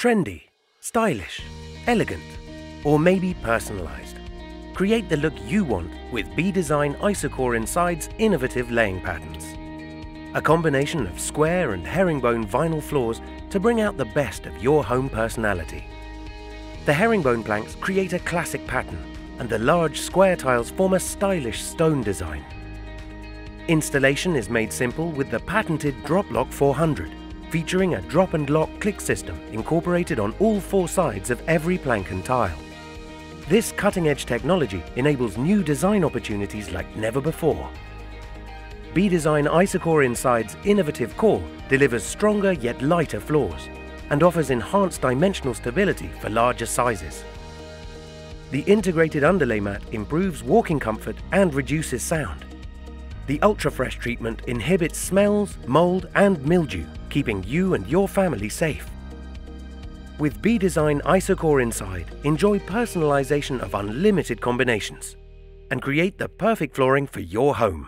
Trendy, stylish, elegant, or maybe personalized. Create the look you want with B-Design Isocore Inside's innovative laying patterns. A combination of square and herringbone vinyl floors to bring out the best of your home personality. The herringbone planks create a classic pattern, and the large square tiles form a stylish stone design. Installation is made simple with the patented Drop Lock 400, featuring a drop and lock click system incorporated on all four sides of every plank and tile. This cutting-edge technology enables new design opportunities like never before. B-Design Isocore Inside's innovative core delivers stronger yet lighter floors and offers enhanced dimensional stability for larger sizes. The integrated underlay mat improves walking comfort and reduces sound. The Ultra-Fresh treatment inhibits smells, mold and mildew, keeping you and your family safe. With B-Design Isocore Inside, enjoy personalization of unlimited combinations and create the perfect flooring for your home.